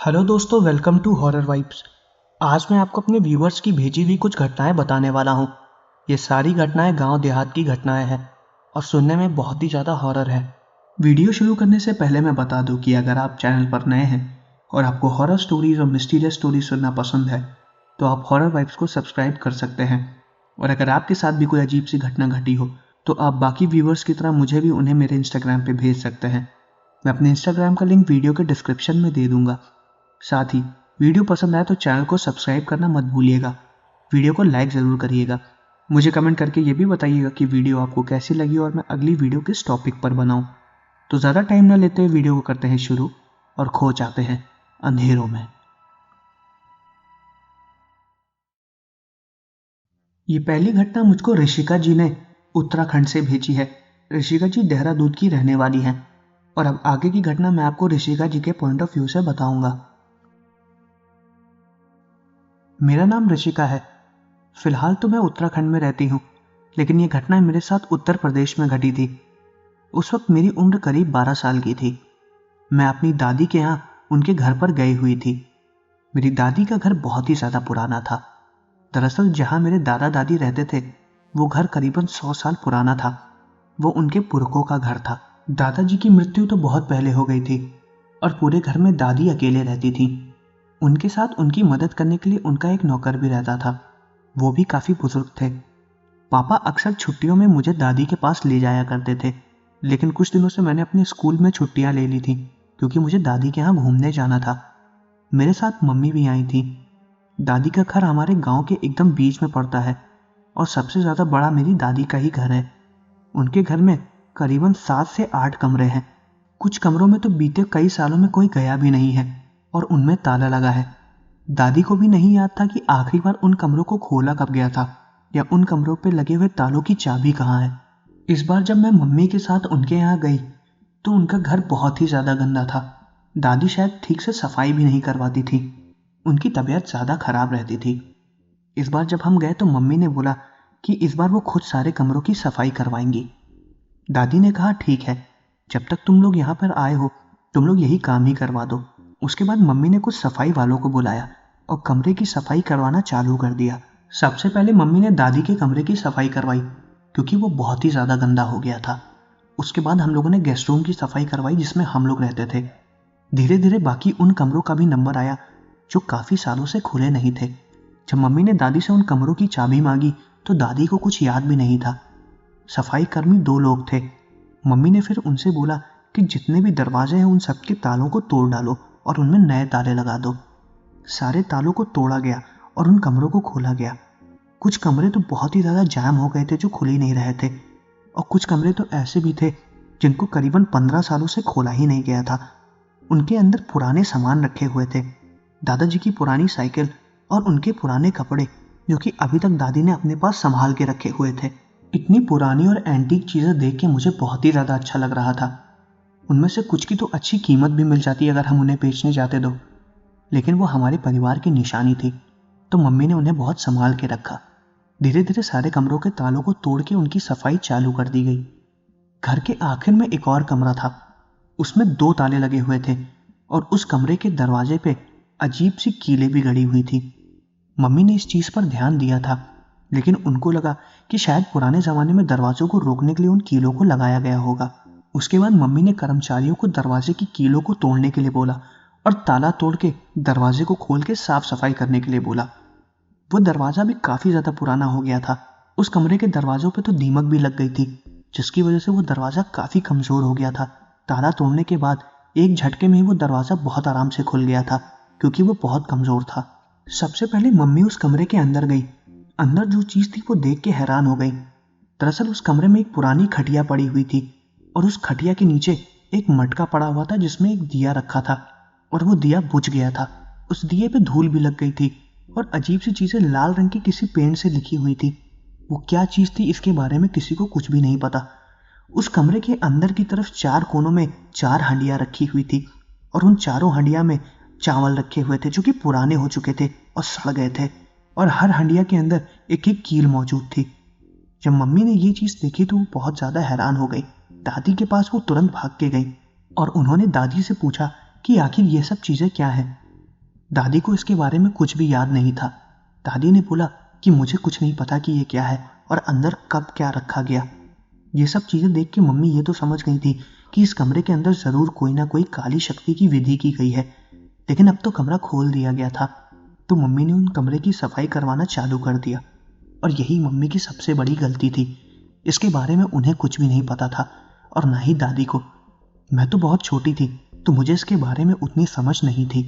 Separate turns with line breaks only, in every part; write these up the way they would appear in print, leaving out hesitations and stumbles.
Hello दोस्तों, welcome to horror vibes. आज मैं आपको अपने व्यूअर्स की भेजी हुई कुछ घटनाएं बताने वाला हूँ। ये सारी घटनाएं गांव देहात की घटनाएं हैं और सुनने में बहुत ही ज़्यादा हॉरर है। वीडियो शुरू करने से पहले मैं बता दूं कि अगर आप चैनल पर नए हैं और आपको हॉरर स्टोरीज और मिस्टीरियस स्टोरीज सुनना पसंद है तो आप हॉरर वाइब्स को सब्सक्राइब कर सकते हैं। और अगर आपके साथ भी कोई अजीब सी घटना घटी हो तो आप बाकी व्यूअर्स की तरह मुझे भी उन्हें मेरे इंस्टाग्राम पे भेज सकते हैं। मैं अपने इंस्टाग्राम का लिंक वीडियो के डिस्क्रिप्शन में दे दूंगा। साथ ही वीडियो पसंद आए तो चैनल को सब्सक्राइब करना मत भूलिएगा। वीडियो को लाइक ज़रूर करिएगा। मुझे कमेंट करके ये भी बताइएगा कि वीडियो आपको कैसी लगी और मैं अगली वीडियो किस टॉपिक पर बनाऊं। तो ज़्यादा टाइम ना लेते हुए वीडियो को करते हैं शुरू और खो जाते हैं अंधेरों में। ये पहली घटना मुझको ऋषिका जी ने उत्तराखंड से भेजी है। ऋषिका जी देहरादून की रहने वाली हैं और अब आगे की घटना मैं आपको ऋषिका जी के पॉइंट ऑफ व्यू से बताऊंगा। मेरा नाम ऋषिका है। फिलहाल तो मैं उत्तराखंड में रहती हूँ, लेकिन ये घटना मेरे साथ उत्तर प्रदेश में घटी थी। उस वक्त मेरी उम्र करीब 12 साल की थी। मैं अपनी दादी के यहाँ उनके घर पर गई हुई थी। मेरी दादी का घर बहुत ही ज़्यादा पुराना था। दरअसल जहाँ मेरे दादा दादी रहते थे वो घर करीबन 100 साल पुराना था। वो उनके पुरखों का घर था। दादाजी की मृत्यु तो बहुत पहले हो गई थी और पूरे घर में दादी अकेले रहती थी। उनके साथ उनकी मदद करने के लिए उनका एक नौकर भी रहता था। वो भी काफ़ी बुजुर्ग थे। पापा अक्सर छुट्टियों में मुझे दादी के पास ले जाया करते थे, लेकिन कुछ दिनों से मैंने अपने स्कूल में छुट्टियां ले ली थी क्योंकि मुझे दादी के यहाँ घूमने जाना था। मेरे साथ मम्मी भी आई थी। दादी का घर हमारे गांव के एकदम बीच में पड़ता है और सबसे ज़्यादा बड़ा मेरी दादी का ही घर है। उनके घर में करीबन 7 से 8 कमरे हैं। कुछ कमरों में तो बीते कई सालों में कोई गया भी नहीं है और उनमें ताला लगा है। दादी को भी नहीं याद था कि आखिरी बार उन कमरों को खोला कब गया था या उन कमरों पर लगे हुए तालों की चाबी कहाँ है। इस बार जब मैं मम्मी के साथ उनके यहाँ गई तो उनका घर बहुत ही ज़्यादा गंदा था। दादी शायद ठीक से सफाई भी नहीं करवाती थी। उनकी तबीयत ज़्यादा खराब रहती थी। इस बार जब हम गए तो मम्मी ने बोला कि इस बार वो खुद सारे कमरों की सफाई करवाएंगी। दादी ने कहा ठीक है, जब तक तुम लोग यहाँ पर आए हो तुम लोग यही काम ही करवा दो। उसके बाद मम्मी ने कुछ सफाई वालों को बुलाया और कमरे की सफाई करवाना चालू कर दिया। सबसे पहले मम्मी ने दादी के कमरे की सफाई करवाई क्योंकि वो बहुत ही ज़्यादा गंदा हो गया था। उसके बाद हम लोगों ने गेस्ट रूम की सफाई करवाई जिसमें हम लोग रहते थे। धीरे धीरे बाकी उन कमरों का भी नंबर आया जो काफ़ी सालों से खुले नहीं थे। जब मम्मी ने दादी से उन कमरों की चाबी मांगी तो दादी को कुछ याद भी नहीं था। सफाई कर्मी 2 लोग थे। मम्मी ने फिर उनसे बोला कि जितने भी दरवाजे हैं उन सबके तालों को तोड़ डालो और उनमें नए ताले लगा दो। सारे तालों को तोड़ा गया और उन कमरों को खोला गया। कुछ कमरे तो बहुत ही ज़्यादा जाम हो गए थे जो खुल ही नहीं रहे थे और कुछ कमरे तो ऐसे भी थे जिनको करीबन 15 सालों से खोला ही नहीं गया था। उनके अंदर पुराने सामान रखे हुए थे, दादाजी की पुरानी साइकिल और उनके पुराने कपड़े जो कि अभी तक दादी ने अपने पास संभाल के रखे हुए थे। इतनी पुरानी और एंटीक चीज़ें देख के मुझे बहुत ही ज़्यादा अच्छा लग रहा था। उनमें से कुछ की तो अच्छी कीमत भी मिल जाती अगर हम उन्हें बेचने जाते तो, लेकिन वो हमारे परिवार की निशानी थी तो मम्मी ने उन्हें बहुत संभाल के रखा। धीरे धीरे सारे कमरों के तालों को तोड़ के उनकी सफाई चालू कर दी गई। घर के आखिर में एक और कमरा था, उसमें 2 ताले लगे हुए थे और उस कमरे के दरवाजे पे अजीब सी कीलें भी गड़ी हुई थी। मम्मी ने इस चीज़ पर ध्यान दिया था, लेकिन उनको लगा कि शायद पुराने ज़माने में दरवाज़ों को रोकने के लिए उन कीलों को लगाया गया होगा। उसके बाद मम्मी ने कर्मचारियों को दरवाजे की कीलों को तोड़ने के लिए बोला और ताला तोड़ के दरवाजे को खोल के साफ सफाई करने के लिए बोला। वो दरवाज़ा भी काफ़ी ज़्यादा पुराना हो गया था। उस कमरे के दरवाज़ों पे तो दीमक भी लग गई थी जिसकी वजह से वो दरवाज़ा काफ़ी कमज़ोर हो गया था। ताला तोड़ने के बाद एक झटके में ही वो दरवाज़ा बहुत आराम से खुल गया था क्योंकि वो बहुत कमज़ोर था। सबसे पहले मम्मी उस कमरे के अंदर गई। अंदर जो चीज़ थी वो देख के हैरान हो गई। दरअसल उस कमरे में एक पुरानी खटिया पड़ी हुई थी और उस खटिया के नीचे एक मटका पड़ा हुआ था जिसमें एक दिया रखा था और वो दिया बुझ गया था। उस दिए पे धूल भी लग गई थी और अजीब सी चीज़ें लाल रंग की किसी पेंट से लिखी हुई थी। वो क्या चीज़ थी इसके बारे में किसी को कुछ भी नहीं पता। उस कमरे के अंदर की तरफ 4 कोनों में 4 हंडियाँ रखी हुई थी और उन चारों हंडिया में चावल रखे हुए थे जो कि पुराने हो चुके थे और सड़ गए थे और हर हंडिया के अंदर एक एक कील मौजूद थी। जब मम्मी ने ये चीज़ देखी तो वो बहुत ज़्यादा हैरान हो गई। दादी के पास वो तुरंत भाग के गई और उन्होंने दादी से पूछा कि आखिर ये सब चीज़ें क्या हैं। दादी को इसके बारे में कुछ भी याद नहीं था। दादी ने बोला कि मुझे कुछ नहीं पता कि ये क्या है और अंदर कब क्या रखा गया। ये सब चीजें देख के मम्मी ये तो समझ गई थी कि इस कमरे के अंदर जरूर कोई ना कोई काली शक्ति की विधि की गई है। लेकिन अब तो कमरा खोल दिया गया था, तो मम्मी ने उन कमरे की सफाई करवाना चालू कर दिया। और यही मम्मी की सबसे बड़ी गलती थी। इसके बारे में उन्हें कुछ भी नहीं पता था और ना ही दादी को। मैं तो बहुत छोटी थी, तो मुझे इसके बारे में उतनी समझ नहीं थी।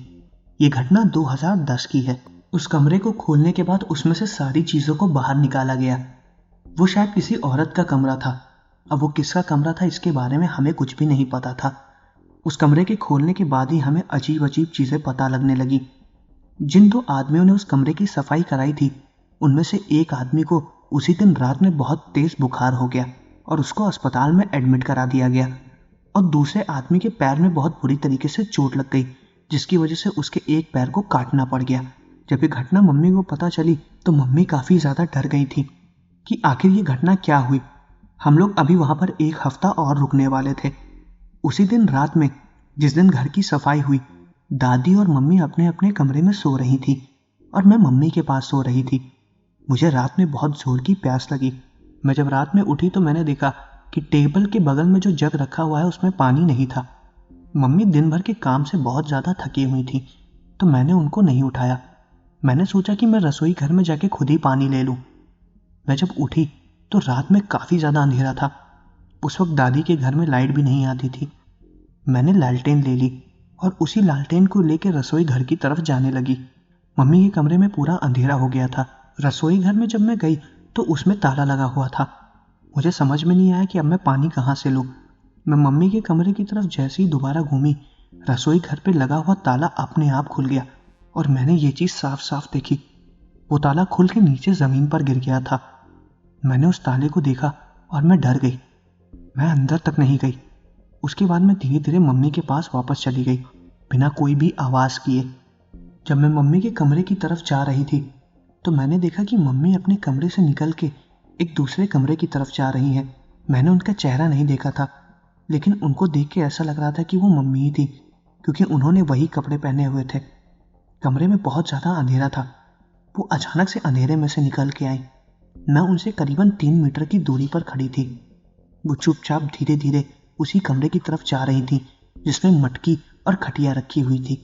ये घटना 2010 की है। उस कमरे को खोलने के बाद उसमें से सारी चीजों को बाहर निकाला गया। वो शायद किसी औरत का कमरा था। अब वो किसका कमरा था इसके बारे में हमें कुछ भी नहीं पता था। उस कमरे के खोलने के बाद ही हमें अजीब अजीब चीजें पता लगने लगी। जिन 2 आदमियों ने उस कमरे की सफाई कराई थी, उनमें से एक आदमी को उसी दिन रात में बहुत तेज बुखार हो गया और उसको अस्पताल में एडमिट करा दिया गया। और दूसरे आदमी के पैर में बहुत बुरी तरीके से चोट लग गई, जिसकी वजह से उसके एक पैर को काटना पड़ गया। जब ये घटना मम्मी को पता चली तो मम्मी काफी ज्यादा डर गई थी कि आखिर ये घटना क्या हुई। हम लोग अभी वहां पर 1 हफ्ता और रुकने वाले थे। उसी दिन रात में, जिस दिन घर की सफाई हुई, दादी और मम्मी अपने अपने कमरे में सो रही थी और मैं मम्मी के पास सो रही थी। मुझे रात में बहुत जोर की प्यास लगी। मैं जब रात में उठी तो मैंने देखा कि टेबल के बगल में जो जग रखा हुआ है उसमें पानी नहीं था। मम्मी दिन भर के काम से बहुत ज्यादा थकी हुई थी, तो मैंने उनको नहीं उठाया। मैंने सोचा कि मैं रसोई घर में जाके खुद ही पानी ले लूं। मैं जब उठी तो रात में काफी ज्यादा अंधेरा था। उस वक्त दादी के घर में लाइट भी नहीं आती थी। मैंने लालटेन ले ली और उसी लालटेन को लेकर रसोई घर की तरफ जाने लगी। मम्मी के कमरे में पूरा अंधेरा हो गया था। रसोई घर में जब मैं गई तो उसमें ताला लगा हुआ था। मुझे समझ में नहीं आया कि अब मैं पानी कहाँ से लूं। मैं मम्मी के कमरे की तरफ जैसे ही दोबारा घूमी, रसोई घर पे लगा हुआ ताला अपने आप खुल गया और मैंने ये चीज साफ साफ देखी। वो ताला खुल के नीचे जमीन पर गिर गया था। मैंने उस ताले को देखा और मैं डर गई। मैं अंदर तक नहीं गई। उसके बाद मैं धीरे धीरे मम्मी के पास वापस चली गई, बिना कोई भी आवाज किए। जब मैं मम्मी के कमरे की तरफ जा रही थी तो मैंने देखा कि मम्मी अपने कमरे से निकल के एक दूसरे कमरे की तरफ जा रही हैं। मैंने उनका चेहरा नहीं देखा था, लेकिन उनको देख के ऐसा लग रहा था कि वो मम्मी ही थी, क्योंकि उन्होंने वही कपड़े पहने हुए थे। कमरे में बहुत ज्यादा अंधेरा था। वो अचानक से अंधेरे में से निकल के आई। मैं उनसे करीबन 3 मीटर की दूरी पर खड़ी थी। वो चुपचाप धीरे धीरे उसी कमरे की तरफ जा रही थी जिसमें मटकी और खटिया रखी हुई थी।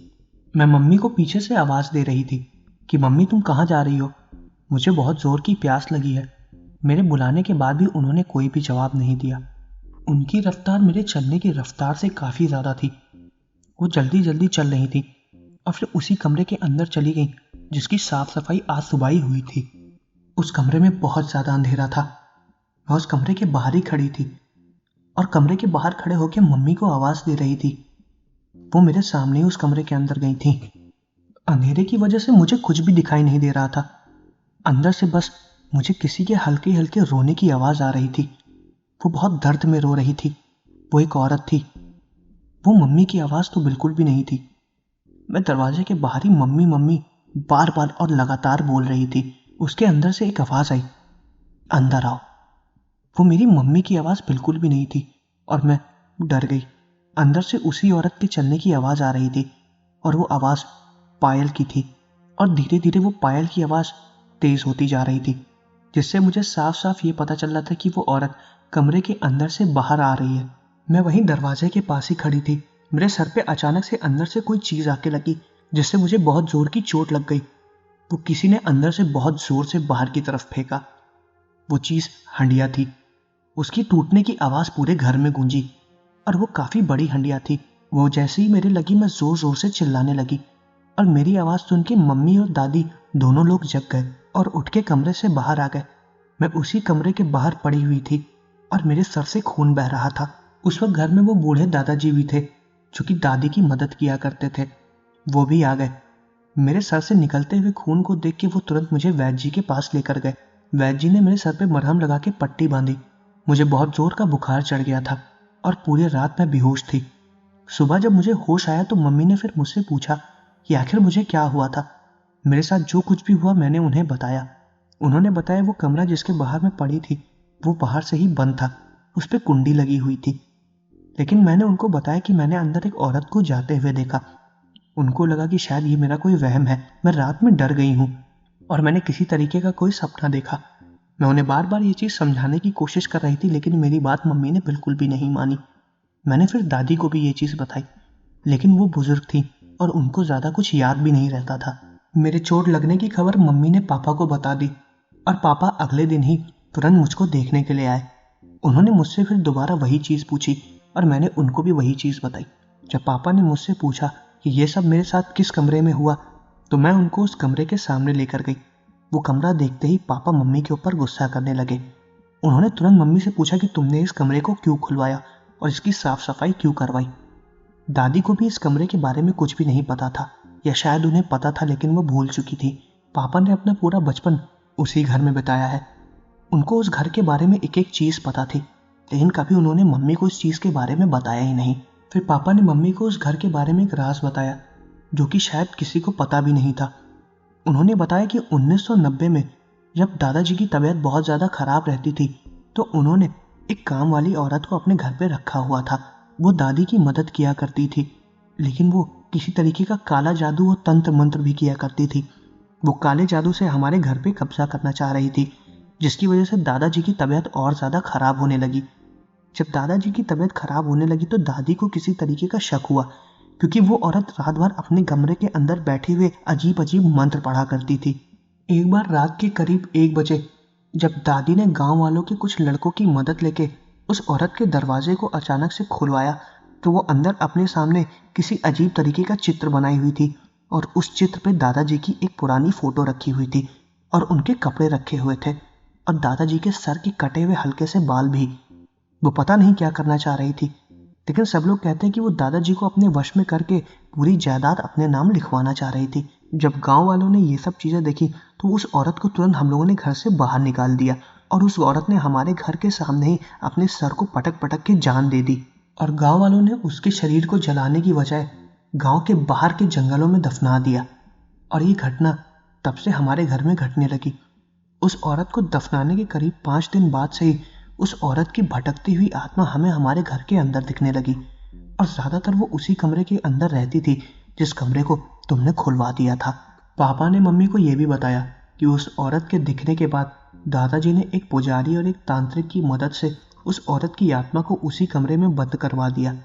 मैं मम्मी को पीछे से आवाज दे रही थी कि मम्मी तुम कहाँ जा रही हो, मुझे बहुत जोर की प्यास लगी है। मेरे बुलाने के बाद भी उन्होंने कोई भी जवाब नहीं दिया। उनकी रफ्तार मेरे चलने की रफ्तार से काफी ज्यादा थी। वो जल्दी जल्दी चल रही थी और फिर उसी कमरे के अंदर चली गई जिसकी साफ सफाई आज सुबह ही हुई थी। उस कमरे में बहुत ज्यादा अंधेरा था। मैं उस कमरे के बाहर ही खड़ी थी और कमरे के बाहर खड़े होकर मम्मी को आवाज दे रही थी। वो मेरे सामने ही उस कमरे के अंदर गई थी। अंधेरे की वजह से मुझे कुछ भी दिखाई नहीं दे रहा था। अंदर से बस मुझे किसी के हल्के हल्के रोने की आवाज आ रही थी। वो बहुत दर्द में रो रही थी। वो एक औरत थी। वो मम्मी की आवाज तो बिल्कुल भी नहीं थी। मैं दरवाजे के बाहर ही मम्मी मम्मी बार बार और लगातार बोल रही थी। उसके अंदर से एक आवाज आई, अंदर आओ। वो मेरी मम्मी की आवाज बिल्कुल भी नहीं थी और मैं डर गई। अंदर से उसी औरत के चलने की आवाज आ रही थी और वो आवाज पायल की थी और धीरे धीरे वो पायल की आवाज तेज होती जा रही थी, जिससे मुझे साफ साफ ये पता चल रहा था कि वो औरत कमरे के अंदर से बाहर आ रही है। मैं वहीं दरवाजे के पास ही खड़ी थी। मेरे सर पे अचानक से अंदर से कोई चीज आके लगी जिससे मुझे बहुत जोर की चोट लग गई। वो किसी ने अंदर से बहुत जोर से बाहर की तरफ फेंका। वो चीज हंडिया थी। उसकी टूटने की आवाज पूरे घर में गूंजी और वो काफी बड़ी हंडिया थी। वो जैसे ही मेरे लगी मैं जोर जोर से चिल्लाने लगी और मेरी आवाज सुन के मम्मी और दादी दोनों लोग जग गए और उठ के कमरे से बाहर आ गए। मैं उसी कमरे के बाहर पड़ी हुई थी और मेरे सर से खून बह रहा था। उस वक्त घर में वो बूढ़े दादाजी भी थे जो कि दादी की मदद किया करते थे। वो भी आ गए। मेरे सर से निकलते हुए खून को देख के वो तुरंत मुझे वैद्य जी के पास लेकर गए। वैद्य जी ने मेरे सर पे मरहम लगा के पट्टी बांधी। मुझे बहुत जोर का बुखार चढ़ गया था और पूरी रात मैं बेहोश थी। सुबह जब मुझे होश आया तो मम्मी ने फिर मुझसे पूछा कि आखिर मुझे क्या हुआ था। मेरे साथ जो कुछ भी हुआ मैंने उन्हें बताया। उन्होंने बताया वो कमरा जिसके बाहर मैं पड़ी थी वो बाहर से ही बंद था, उस पर कुंडी लगी हुई थी। लेकिन मैंने उनको बताया कि मैंने अंदर एक औरत को जाते हुए देखा। उनको लगा कि शायद ये मेरा कोई वहम है, मैं रात में डर गई हूँ और मैंने किसी तरीके का कोई सपना देखा। मैं उन्हें बार बार ये चीज़ समझाने की कोशिश कर रही थी, लेकिन मेरी बात मम्मी ने बिल्कुल भी नहीं मानी। मैंने फिर दादी को भी ये चीज़ बताई, लेकिन वो बुजुर्ग थी और उनको ज़्यादा कुछ याद भी नहीं रहता था। मेरे चोट लगने की खबर मम्मी ने पापा को बता दी और पापा अगले दिन ही तुरंत मुझको देखने के लिए आए। उन्होंने मुझसे फिर दोबारा वही चीज़ पूछी और मैंने उनको भी वही चीज़ बताई। जब पापा ने मुझसे पूछा कि ये सब मेरे साथ किस कमरे में हुआ, तो मैं उनको उस कमरे के सामने लेकर गई। वो कमरा देखते ही पापा मम्मी के ऊपर गुस्सा करने लगे। उन्होंने तुरंत मम्मी से पूछा कि तुमने इस कमरे को क्यों खुलवाया और इसकी साफ सफाई क्यों करवाई। दादी को भी इस कमरे के बारे में कुछ भी नहीं पता था, या शायद उन्हें पता था लेकिन वो भूल चुकी थी। पापा ने अपना पूरा बचपन उसी घर में बिताया है। उनको उस घर के बारे में एक एक चीज़ पता थी, लेकिन कभी उन्होंने मम्मी को उस चीज़ के बारे में बताया ही नहीं। फिर पापा ने मम्मी को उस घर के बारे में एक राज बताया, जो कि शायद किसी को पता भी नहीं था। उन्होंने बताया कि 1990 में जब दादाजी की तबीयत बहुत ज़्यादा खराब रहती थी, तो उन्होंने एक काम वाली औरत को अपने घर पे रखा हुआ था। वो दादी की मदद किया करती थी, लेकिन वो किसी तरीके का काला जादू और तंत्र मंत्र भी किया करती थी। वो काले जादू से हमारे घर पे कब्जा करना चाह रही थी, जिसकी वजह से दादाजी की तबीयत और ज़्यादा खराब होने लगी। जब दादाजी की तबीयत खराब होने लगी तो दादी को किसी तरीके का शक हुआ, क्योंकि वो औरत रात भर अपने कमरे के अंदर बैठे हुए अजीब अजीब मंत्र पढ़ा करती थी। एक बार रात के करीब 1 बजे जब दादी ने गांव वालों के कुछ लड़कों की मदद लेके उस औरत के दरवाजे को अचानक से खुलवाया, तो वो अंदर अपने सामने किसी अजीब तरीके का चित्र बनाई हुई थी और उस चित्र पे दादाजी की एक पुरानी फोटो रखी हुई थी और उनके कपड़े रखे हुए थे और दादाजी के सर के कटे हुए हल्के से बाल भी। वो पता नहीं क्या करना चाह रही थी, लेकिन सब लोग कहते हैं कि वो दादाजी को अपने वश में करके पूरी जायदाद अपने नाम लिखवाना चाह रही थी। जब गांव वालों ने ये सब चीज़ें देखी तो उस औरत को तुरंत हम लोगों ने घर से बाहर निकाल दिया और उस औरत ने हमारे घर के सामने ही अपने सर को पटक पटक के जान दे दी और गांव वालों ने उसके शरीर को जलाने की बजाय गांव के बाहर के जंगलों में दफना दिया। और ये घटना तब से हमारे घर में घटने लगी। उस औरत को दफनाने के करीब 5 दिन बाद से ही उस औरत की भटकती हुई आत्मा हमें हमारे घर के अंदर दिखने लगी और ज्यादातर वो उसी कमरे के अंदर रहती थी जिस कमरे को तुमने खुलवा दिया था। पापा ने मम्मी को यह भी बताया कि उस औरत के दिखने के बाद दादाजी ने एक पुजारी और एक तांत्रिक की मदद से उस औरत की आत्मा को उसी कमरे में बंद करवा दिया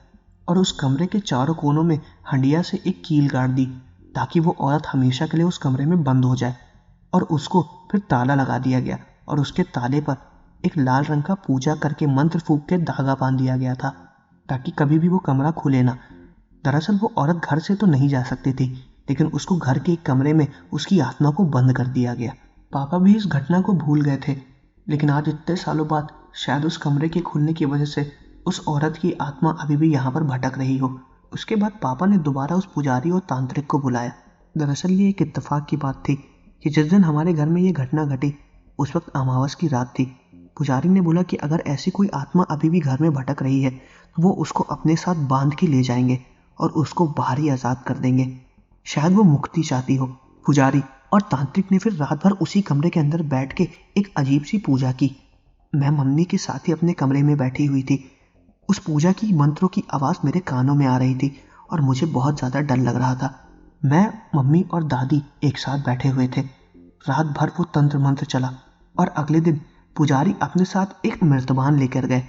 और उस कमरे के चारों कोनों में हंडिया से एक कील गाड़ दी, ताकि वो औरत हमेशा के लिए उस कमरे में बंद हो जाए। और उसको फिर ताला लगा दिया गया और उसके ताले पर एक लाल रंग का पूजा करके मंत्र फूंक के धागा बांध दिया गया था, ताकि कभी भी वो कमरा खुले ना। दरअसल वो औरत घर से तो नहीं जा सकती थी, लेकिन उसको घर के एक कमरे में उसकी आत्मा को बंद कर दिया गया। पापा भी इस घटना को भूल गए थे, लेकिन आज इतने सालों बाद शायद उस कमरे के खुलने की वजह से उस औरत की आत्मा अभी भी यहाँ पर भटक रही हो। उसके बाद पापा ने दोबारा उस पुजारी और तांत्रिक को बुलाया। दरअसल ये एक इत्तेफाक की बात थी कि जिस दिन हमारे घर में ये घटना घटी उस वक्त अमावस की रात थी। पुजारी ने बोला कि अगर ऐसी कोई आत्मा अभी भी घर में भटक रही है तो वो उसको अपने साथ बांध के ले जाएंगे और उसको बाहर ही आज़ाद कर देंगे। शायद वो मुक्ति चाहती हो। पुजारी और तांत्रिक ने फिर रात भर उसी कमरे के अंदर बैठ के एक अजीब सी पूजा की। मैं मम्मी के साथ ही अपने कमरे में बैठी हुई थी। उस पूजा की मंत्रों की आवाज़ मेरे कानों में आ रही थी और मुझे बहुत ज़्यादा डर लग रहा था। मैं, मम्मी और दादी एक साथ बैठे हुए थे। रात भर वो तंत्र मंत्र चला और अगले दिन पुजारी अपने साथ एक मृतबान लेकर गए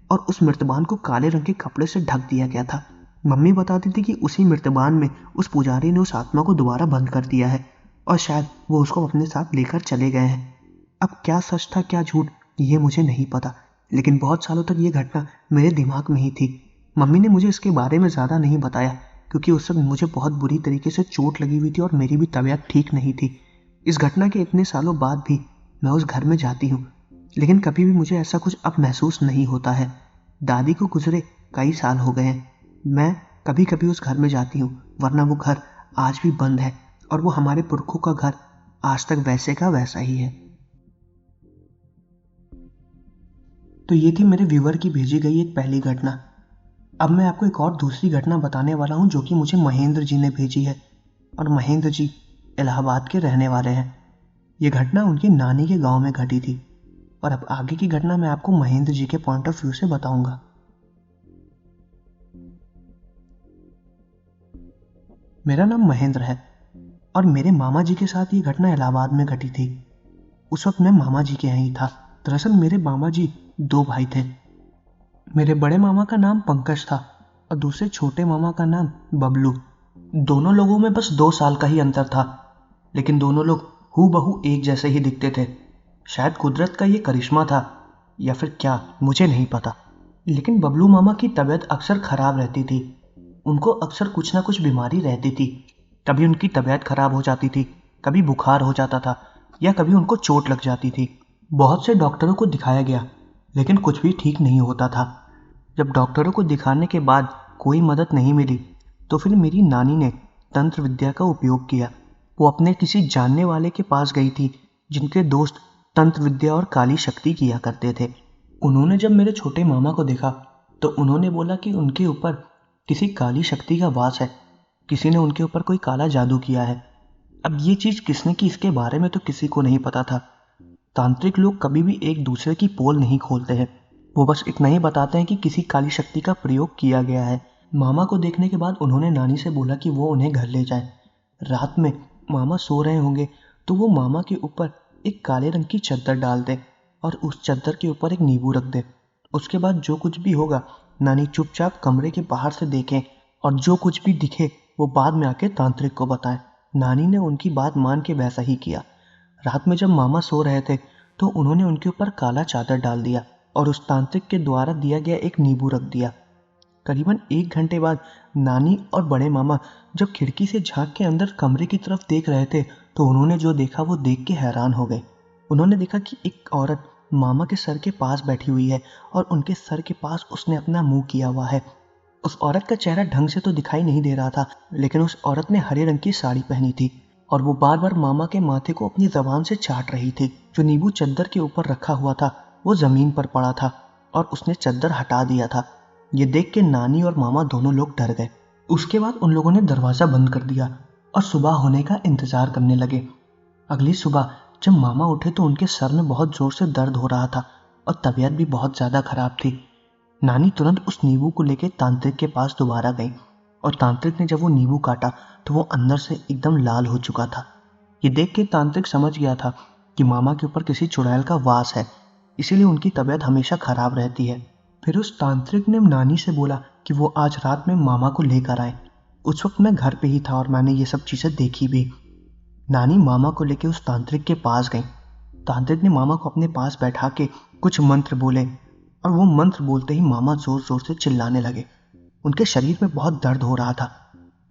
और उस मृतबान को काले रंग के कपड़े से ढक दिया गया था। मम्मी बताती थी कि उसी मृतबान में उस पुजारी ने उस आत्मा को दोबारा बंद कर दिया है और शायद वो उसको अपने साथ लेकर चले गए हैं। अब क्या सच था क्या झूठ ये मुझे नहीं पता, लेकिन बहुत सालों तक ये घटना मेरे दिमाग में ही थी। मम्मी ने मुझे इसके बारे में ज़्यादा नहीं बताया क्योंकि उस वक्त मुझे बहुत बुरी तरीके से चोट लगी हुई थी और मेरी भी तबीयत ठीक नहीं थी। इस घटना के इतने सालों बाद भी मैं उस घर में जाती हूँ, लेकिन कभी भी मुझे ऐसा कुछ अब महसूस नहीं होता है। दादी को गुजरे कई साल हो गए हैं। मैं कभी कभी उस घर में जाती हूँ, वरना वो घर आज भी बंद है और वो हमारे पुरखों का घर आज तक वैसे का वैसा ही है। तो ये थी मेरे व्यूअर की भेजी गई एक पहली घटना। अब मैं आपको एक और दूसरी घटना बताने वाला हूँ जो कि मुझे महेंद्र जी ने भेजी है और महेंद्र जी इलाहाबाद के रहने वाले हैं। ये घटना उनकी नानी के गांव में घटी थी और अब आगे की घटना मैं आपको महेंद्र जी के पॉइंट ऑफ व्यू से बताऊंगा। मेरा नाम महेंद्र है और मेरे मामा जी के साथ ये घटना इलाहाबाद में घटी थी। उस वक्त मैं मामा जी के यहाँ ही था। दरअसल मेरे मामा जी दो भाई थे। मेरे बड़े मामा का नाम पंकज था और दूसरे छोटे मामा का नाम बबलू। दोनों लोगों में बस 2 साल का ही अंतर था, लेकिन दोनों लोग हूबहू एक जैसे ही दिखते थे। शायद कुदरत का ये करिश्मा था या फिर क्या, मुझे नहीं पता। लेकिन बबलू मामा की तबीयत अक्सर खराब रहती थी। उनको अक्सर कुछ ना कुछ बीमारी रहती थी। कभी उनकी तबीयत खराब हो जाती थी, कभी बुखार हो जाता था या कभी उनको चोट लग जाती थी। बहुत से डॉक्टरों को दिखाया गया, लेकिन कुछ भी ठीक नहीं होता था। जब डॉक्टरों को दिखाने के बाद कोई मदद नहीं मिली तो फिर मेरी नानी ने तंत्र विद्या का उपयोग किया। वो अपने किसी जानने वाले के पास गई थी जिनके दोस्त तंत्र विद्या और काली शक्ति किया करते थे। उन्होंने जब मेरे छोटे मामा को देखा तो उन्होंने बोला कि उनके ऊपर किसी काली शक्ति का वास है, किसी ने उनके ऊपर कोई काला जादू किया है। अब ये चीज किसने की, इसके बारे में तो किसी को नहीं पता था। तांत्रिक लोग कभी भी एक दूसरे की पोल नहीं खोलते हैं, वो बस इतना ही बताते हैं कि किसी काली शक्ति का प्रयोग किया गया है। मामा को देखने के बाद उन्होंने नानी से बोला कि वो उन्हें घर ले जाए। रात में मामा सो रहे होंगे तो वो मामा के ऊपर एक काले रंग की चादर डाल दे और उस चादर के ऊपर एक नींबू रख दे। उसके बाद जो कुछ भी होगा नानी चुपचाप कमरे के बाहर से देखें और जो कुछ भी दिखे वो बाद में आके तांत्रिक को बताएं। नानी ने उनकी बात मान के वैसा ही किया। रात में जब मामा सो रहे थे तो उन्होंने उनके ऊपर काला चादर डाल दिया और उस तांत्रिक के द्वारा दिया गया एक नींबू रख दिया। करीबन 1 घंटे बाद नानी और बड़े मामा जब खिड़की से झांक के अंदर कमरे की तरफ देख रहे थे तो उन्होंने जो देखा वो देख के हैरान हो गए। उन्होंने देखा कि एक औरत मामा के सर के पास बैठी हुई है और उनके सर के पास उसने अपना मुंह किया हुआ है। उस औरत का चेहरा ढंग से तो दिखाई नहीं दे रहा था, लेकिन उस औरत ने हरे रंग की साड़ी पहनी थी और वो बार बार मामा के माथे को अपनी जबान से चाट रही थी। जो नींबू चद्दर के ऊपर रखा हुआ था वो जमीन पर पड़ा था और उसने चद्दर हटा दिया था। ये देख के नानी और मामा दोनों लोग डर गए। उसके बाद उन लोगों ने दरवाजा बंद कर दिया और सुबह होने का इंतजार करने लगे। अगली सुबह जब मामा उठे तो उनके सर में बहुत जोर से दर्द हो रहा था और तबीयत भी बहुत ज्यादा खराब थी। नानी तुरंत उस नींबू को लेकर तांत्रिक के पास दोबारा गई और तांत्रिक ने जब वो नींबू काटा तो वो अंदर से एकदम लाल हो चुका था। ये देख के तांत्रिक समझ गया था कि मामा के ऊपर किसी चुड़ैल का वास है, इसीलिए उनकी तबीयत हमेशा खराब रहती है। फिर उस तांत्रिक ने नानी से बोला कि वो आज रात में मामा को लेकर आए। उस वक्त मैं घर पे ही था और मैंने ये सब चीजें देखी भी। नानी मामा को लेके उस तांत्रिक के पास गई। तांत्रिक ने मामा को अपने पास बैठा के कुछ मंत्र बोले और वो मंत्र बोलते ही मामा जोर जोर से चिल्लाने लगे। उनके शरीर में बहुत दर्द हो रहा था।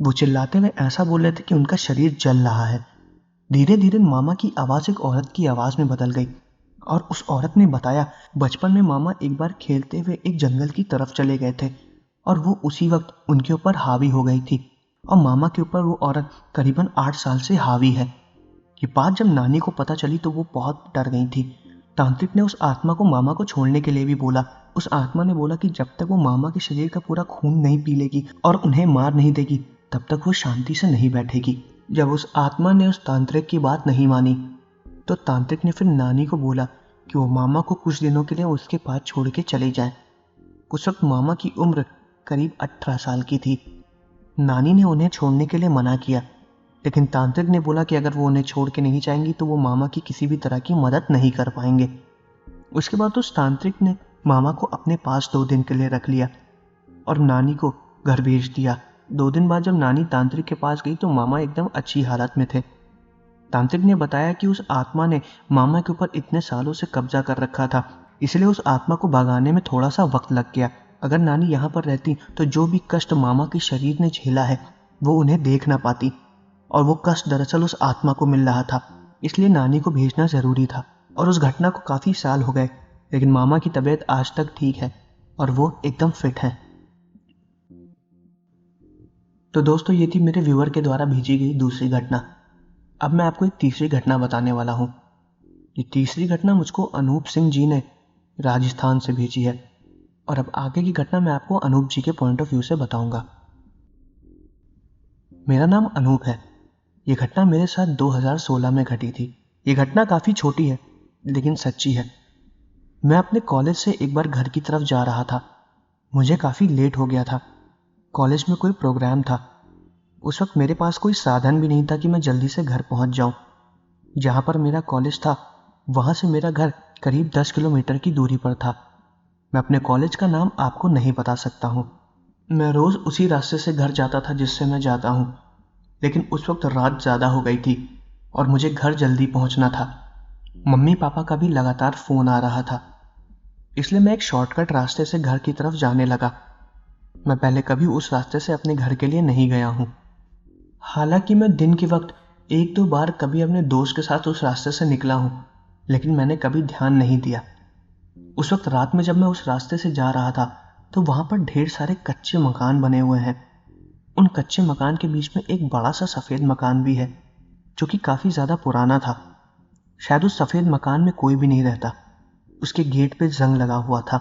वो चिल्लाते हुए ऐसा बोल रहे थे कि उनका शरीर जल रहा है। धीरे धीरे मामा की आवाज एक औरत की आवाज में बदल गई और उस औरत ने बताया बचपन में मामा एक बार खेलते हुए एक जंगल की तरफ चले गए थे और वो उसी वक्त उनके ऊपर हावी हो गई थी और मामा के ऊपर वो औरत करीबन 8 साल से हावी है। ये बात जब नानी को पता चली तो वो बहुत डर गई थी। तांत्रिक ने उस आत्मा को मामा को छोड़ने के लिए भी बोला। उस आत्मा ने बोला कि जब तक वो मामा के शरीर का पूरा खून नहीं पी लेगी और उन्हें मार नहीं देगी तब तक वो शांति से नहीं बैठेगी। जब उस आत्मा ने उस तांत्रिक की बात नहीं मानी तो तांत्रिक ने फिर नानी को बोला कि वो मामा को कुछ दिनों के लिए उसके पास छोड़ के चले जाएं। उस वक्त मामा की उम्र करीब 18 साल की थी। नानी ने उन्हें छोड़ने के लिए मना किया, लेकिन तांत्रिक ने बोला कि अगर वो उन्हें छोड़ के नहीं जाएंगी तो वो मामा की किसी भी तरह की मदद नहीं कर पाएंगे। उसके बाद उस तांत्रिक ने मामा को अपने पास 2 दिन के लिए रख लिया और नानी को घर भेज दिया। 2 दिन बाद जब नानी तांत्रिक के पास गई तो मामा एकदम अच्छी हालत में थे। तांत्रिक ने बताया कि उस आत्मा ने मामा के ऊपर इतने सालों से कब्जा कर रखा था, इसलिए उस आत्मा को भगाने में थोड़ा सा वक्त लग गया। अगर नानी यहाँ पर रहती तो जो भी कष्ट मामा के शरीर ने झेला है वो उन्हें देख ना पाती और वो कष्ट दरअसल उस आत्मा को मिल रहा था, इसलिए नानी को भेजना जरूरी था। और उस घटना को काफी साल हो गए, लेकिन मामा की तबीयत आज तक ठीक है और वो एकदम फिट है। तो दोस्तों ये थी मेरे व्यूअर के द्वारा भेजी गई दूसरी घटना। अब मैं आपको एक तीसरी घटना बताने वाला हूँ। ये तीसरी घटना मुझको अनूप सिंह जी ने राजस्थान से भेजी है और अब आगे की घटना मैं आपको अनूप जी के पॉइंट ऑफ व्यू से बताऊंगा। मेरा नाम अनूप है। ये घटना मेरे साथ 2016 में घटी थी। ये घटना काफ़ी छोटी है लेकिन सच्ची है। मैं अपने कॉलेज से एक बार घर की तरफ जा रहा था। मुझे काफ़ी लेट हो गया था। कॉलेज में कोई प्रोग्राम था। उस वक्त मेरे पास कोई साधन भी नहीं था कि मैं जल्दी से घर पहुंच जाऊं। जहां पर मेरा कॉलेज था वहां से मेरा घर करीब 10 किलोमीटर की दूरी पर था। मैं अपने कॉलेज का नाम आपको नहीं बता सकता हूँ। मैं रोज उसी रास्ते से घर जाता था जिससे मैं जाता हूँ, लेकिन उस वक्त रात ज़्यादा हो गई थी और मुझे घर जल्दी पहुंचना था। मम्मी पापा का भी लगातार फ़ोन आ रहा था, इसलिए मैं एक शॉर्टकट रास्ते से घर की तरफ जाने लगा। मैं पहले कभी उस रास्ते से अपने घर के लिए नहीं गया हूँ। हालांकि मैं दिन के वक्त एक दो बार कभी अपने दोस्त के साथ उस रास्ते से निकला हूँ, लेकिन मैंने कभी ध्यान नहीं दिया। उस वक्त रात में जब मैं उस रास्ते से जा रहा था तो वहां पर ढेर सारे कच्चे मकान बने हुए हैं। उन कच्चे मकान के बीच में एक बड़ा सा सफ़ेद मकान भी है जो कि काफ़ी ज़्यादा पुराना था। शायद उस सफ़ेद मकान में कोई भी नहीं रहता। उसके गेट पे जंग लगा हुआ था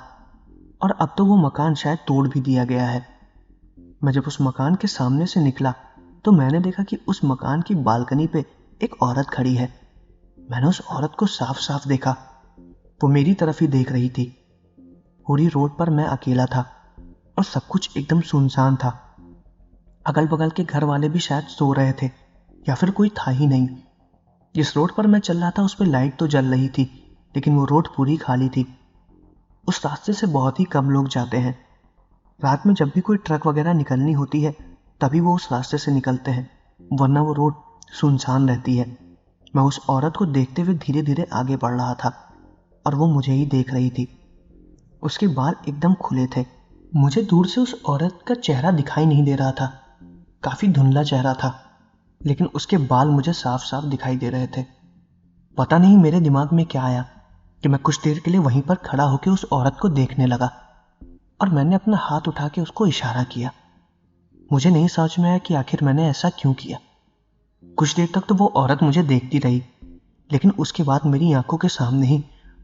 और अब तो वो मकान शायद तोड़ भी दिया गया है। मैं जब उस मकान के सामने से निकला तो मैंने देखा कि उस मकान की बालकनी पे एक औरत खड़ी है। मैंने उस औरत को साफ साफ देखा। वो मेरी तरफ ही देख रही थी। पूरी रोड पर मैं अकेला था और सब कुछ एकदम सुनसान था। अगल बगल के घर वाले भी शायद सो रहे थे या फिर कोई था ही नहीं। जिस रोड पर मैं चल रहा था उस पर लाइट तो जल रही थी, लेकिन वो रोड पूरी खाली थी। उस रास्ते से बहुत ही कम लोग जाते हैं। रात में जब भी कोई ट्रक वगैरह निकलनी होती है तभी वो उस रास्ते से निकलते हैं, वरना वो रोड सुनसान रहती है। मैं उस औरत को देखते हुए धीरे धीरे आगे बढ़ रहा था और वो मुझे ही देख रही थी। उसके बाल एकदम खुले थे। मुझे दूर से उस औरत का चेहरा दिखाई नहीं दे रहा था। काफी धुंधला चेहरा था, लेकिन उसके बाल मुझे साफ साफ दिखाई दे रहे थे। पता नहीं मेरे दिमाग में क्या आया कि मैं कुछ देर के लिए वहीं पर खड़ा होकर उस औरत को देखने लगा और मैंने अपना हाथ उठा के उसको इशारा किया। मुझे नहीं समझ में आया कि आखिर मैंने ऐसा क्यों किया। कुछ देर तक तो वो औरत मुझे देखती रही, लेकिन उसके बाद मेरी आंखों के सामने ही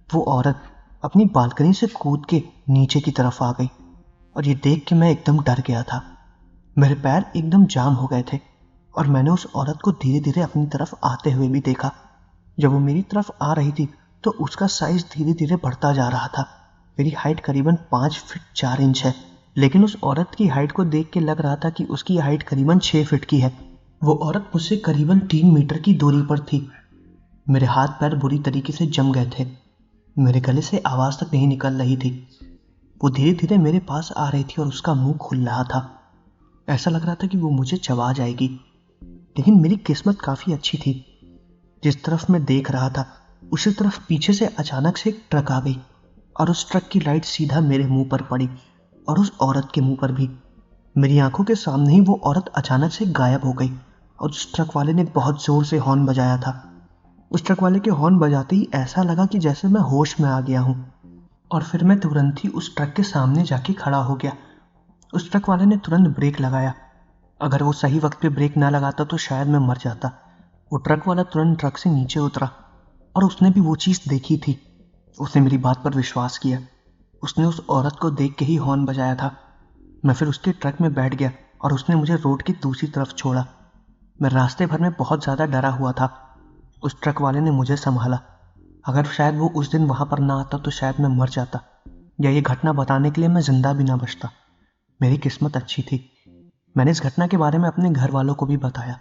वो औरत अपनी बालकनी से कूद के नीचे की तरफ आ गई और ये देख के मैं एकदम डर गया था। मेरे पैर एकदम जाम हो गए थे और मैंने उस औरत को धीरे धीरे अपनी तरफ आते हुए भी देखा। जब वो मेरी तरफ आ रही थी तो उसका साइज धीरे धीरे बढ़ता जा रहा था। मेरी हाइट करीबन 5 फीट 4 इंच है, लेकिन उस औरत की हाइट को देख के लग रहा था कि उसकी हाइट करीबन 6 फीट की है। वो औरत मुझसे करीबन 3 मीटर की दूरी पर थी। मेरे हाथ पैर बुरी तरीके से जम गए थे। मेरे गले से आवाज तक नहीं निकल रही थी। वो धीरे धीरे मेरे पास आ रही थी और उसका मुंह खुल रहा था। ऐसा लग रहा था कि वो मुझे चबा जाएगी, लेकिन मेरी किस्मत काफी अच्छी थी। जिस तरफ मैं देख रहा था उसी तरफ पीछे से अचानक से एक ट्रक आ गई और उस ट्रक की लाइट सीधा मेरे मुंह पर पड़ी और उस औरत के मुंह पर भी। मेरी आंखों के सामने ही वो औरत अचानक से गायब हो गई और उस ट्रक वाले ने बहुत जोर से हॉर्न बजाया था। उस ट्रक वाले के हॉर्न बजाते ही ऐसा लगा कि जैसे मैं होश में आ गया हूँ और फिर मैं तुरंत ही उस ट्रक के सामने जाके खड़ा हो गया। उस ट्रक वाले ने तुरंत ब्रेक लगाया। अगर वो सही वक्त पे ब्रेक ना लगाता तो शायद मैं मर जाता। वो ट्रक वाला तुरंत ट्रक से नीचे उतरा और उसने भी वो चीज़ देखी थी। उसने मेरी बात पर विश्वास किया। उसने उस औरत को देख के ही हॉर्न बजाया था। मैं फिर उसके ट्रक में बैठ गया और उसने मुझे रोड की दूसरी तरफ छोड़ा। मैं रास्ते भर में बहुत ज़्यादा डरा हुआ था। उस ट्रक वाले ने मुझे संभाला। अगर शायद वो उस दिन वहां पर ना आता तो शायद मैं मर जाता, या ये घटना बताने के लिए मैं जिंदा भी ना बचता। मेरी किस्मत अच्छी थी। मैंने इस घटना के बारे में अपने घर वालों को भी बताया।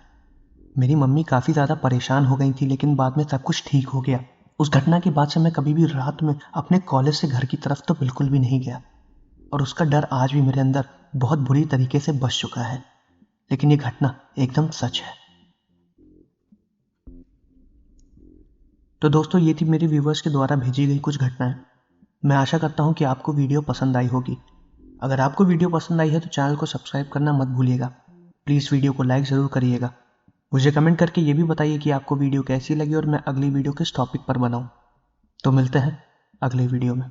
मेरी मम्मी काफ़ी ज़्यादा परेशान हो गई थी, लेकिन बाद में सब कुछ ठीक हो गया। उस घटना के बाद से मैं कभी भी रात में अपने कॉलेज से घर की तरफ तो बिल्कुल भी नहीं गया और उसका डर आज भी मेरे अंदर बहुत बुरी तरीके से बस चुका है। लेकिन ये घटना एकदम सच है। तो दोस्तों, ये थी मेरे व्यूवर्स के द्वारा भेजी गई कुछ घटनाएं। मैं आशा करता हूँ कि आपको वीडियो पसंद आई होगी। अगर आपको वीडियो पसंद आई है तो चैनल को सब्सक्राइब करना मत भूलिएगा। प्लीज़ वीडियो को लाइक ज़रूर करिएगा। मुझे कमेंट करके ये भी बताइए कि आपको वीडियो कैसी लगी और मैं अगली वीडियो किस टॉपिक पर बनाऊँ। तो मिलते हैं अगले वीडियो में।